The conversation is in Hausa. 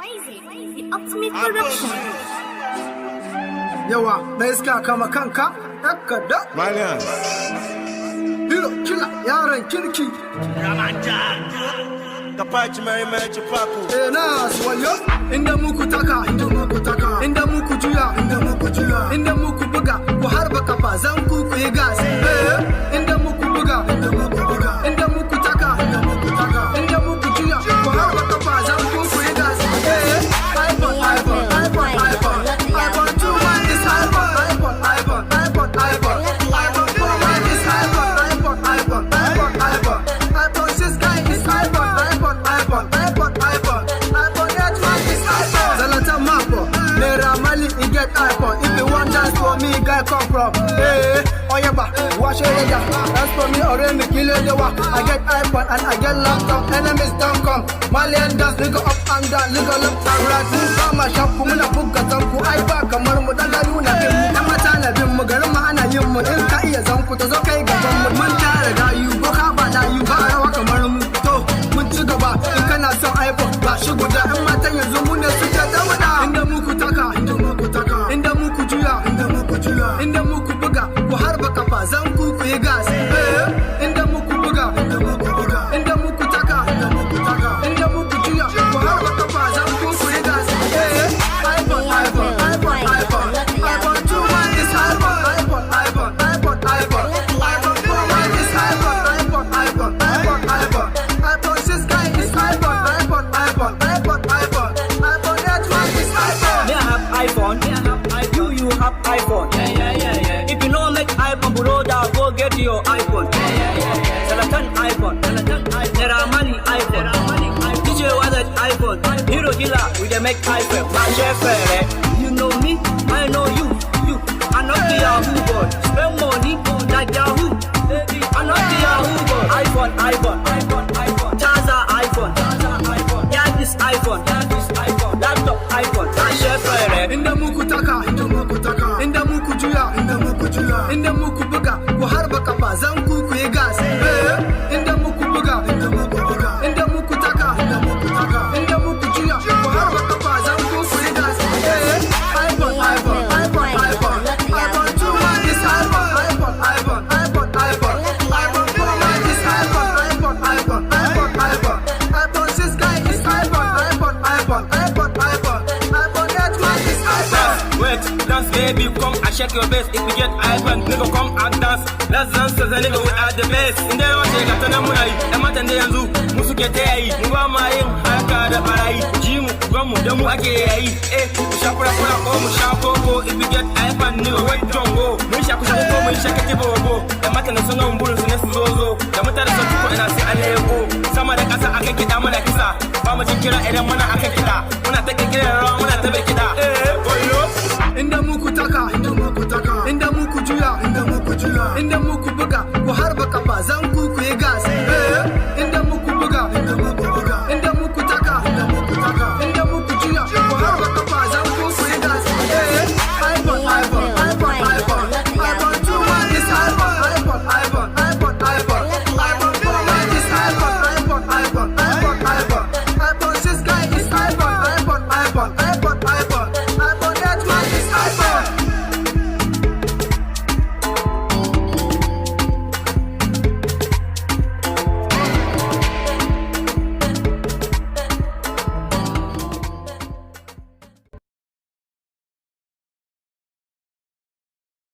The ultimate production. Yawa, na iska kama kanka, ɗaka da. Malian. Hero, kila, yaran kirki. Ramanja. Kapachi mai mai chipaku. Na suwayo, inda muku taka, inda muku juya, inda muku buga, ku harba kafa zan ku yi gas. Inda muku buga, inda muku taka, inda muku juya, ku harba kafa zan ku yi gas. iPhone 2 man is iPhone 6 guy is iPhone 8 man is iPhone. Zalata Mapo, Naira Mali he get iPhone. If you want dance for me, guy come from. Oyaba, wash your head. Dance for me, already kill your walk. I get iPhone and I get laptop. Enemies don't come. Malian dance, we go up and down, we go left and right. Mama shop, kumuna buka zanku. I back a marmu dalaru na bimu. Amatana bimu, garuma ana yimu. Inka iya zanku, tozo kai gaban mu. Mun tare da you, boka ba da you. Ba rawa kamar mu. To, mun ci gaba. In kana son iPhone, ba shi guda. In matan yanzu mu ne suke damuna. Inda muku taka, inda muku juya, inda muku buga. Ku harba kafa zan ku yi gas. Inda muku buga, inda muku taka, inda muku juya. Ku harba kafa zan ku yi gas. iPhone 2 man is iPhone 6 guy is iPhone 8 man is iPhone. Me I have iPhone. You have iPhone. If you don't make iPhone, brother, go get your iPhone. Selatan iPhone. Naira Mali iPhone. DJ Wazat iPhone. Hero Killer, we dey make iPhone. My chef, you know me, I know you. I know the Yahoo boy. Spend money like Yahoo. I know the Yahoo boy. iPhone. Chaza iPhone. Yeah, this iPhone. Laptop iPhone. My chef, Inda muku taka, inda muku juya, inda muku buga, ku harba kafa zan ku yi gas. Inda muku buga, inda muku taka, inda muku juya, ku harba kafa zan ku yi gas. iPhone 2 man is iPhone 4 man is iPhone 6 guy is iPhone 8 man is iPhone. Wait, dance baby, come and shake your best. If you get iPhone, nigga come and dance. Let's dance as a nigga, we are the best. In the one take a ton of money, the matter they do. Musu get a Muama, Haka, the Parai, Jim, Gamu, Damu, Ake, Shapra, Shapo. If you get iPhone, nigga, wait, don't go. Mishaku, Shakatibo, the matter is no bullets in this logo. The matter is and I say, Aleo. Some of the Casa, I can get Amana Kisa. Mama Chinkira, and Amana Akakita. When I take it around, when I take it out. Inda muku taka, inda muku juya, inda muku buga, ku harba kafa zan ku yi gas. Inda muku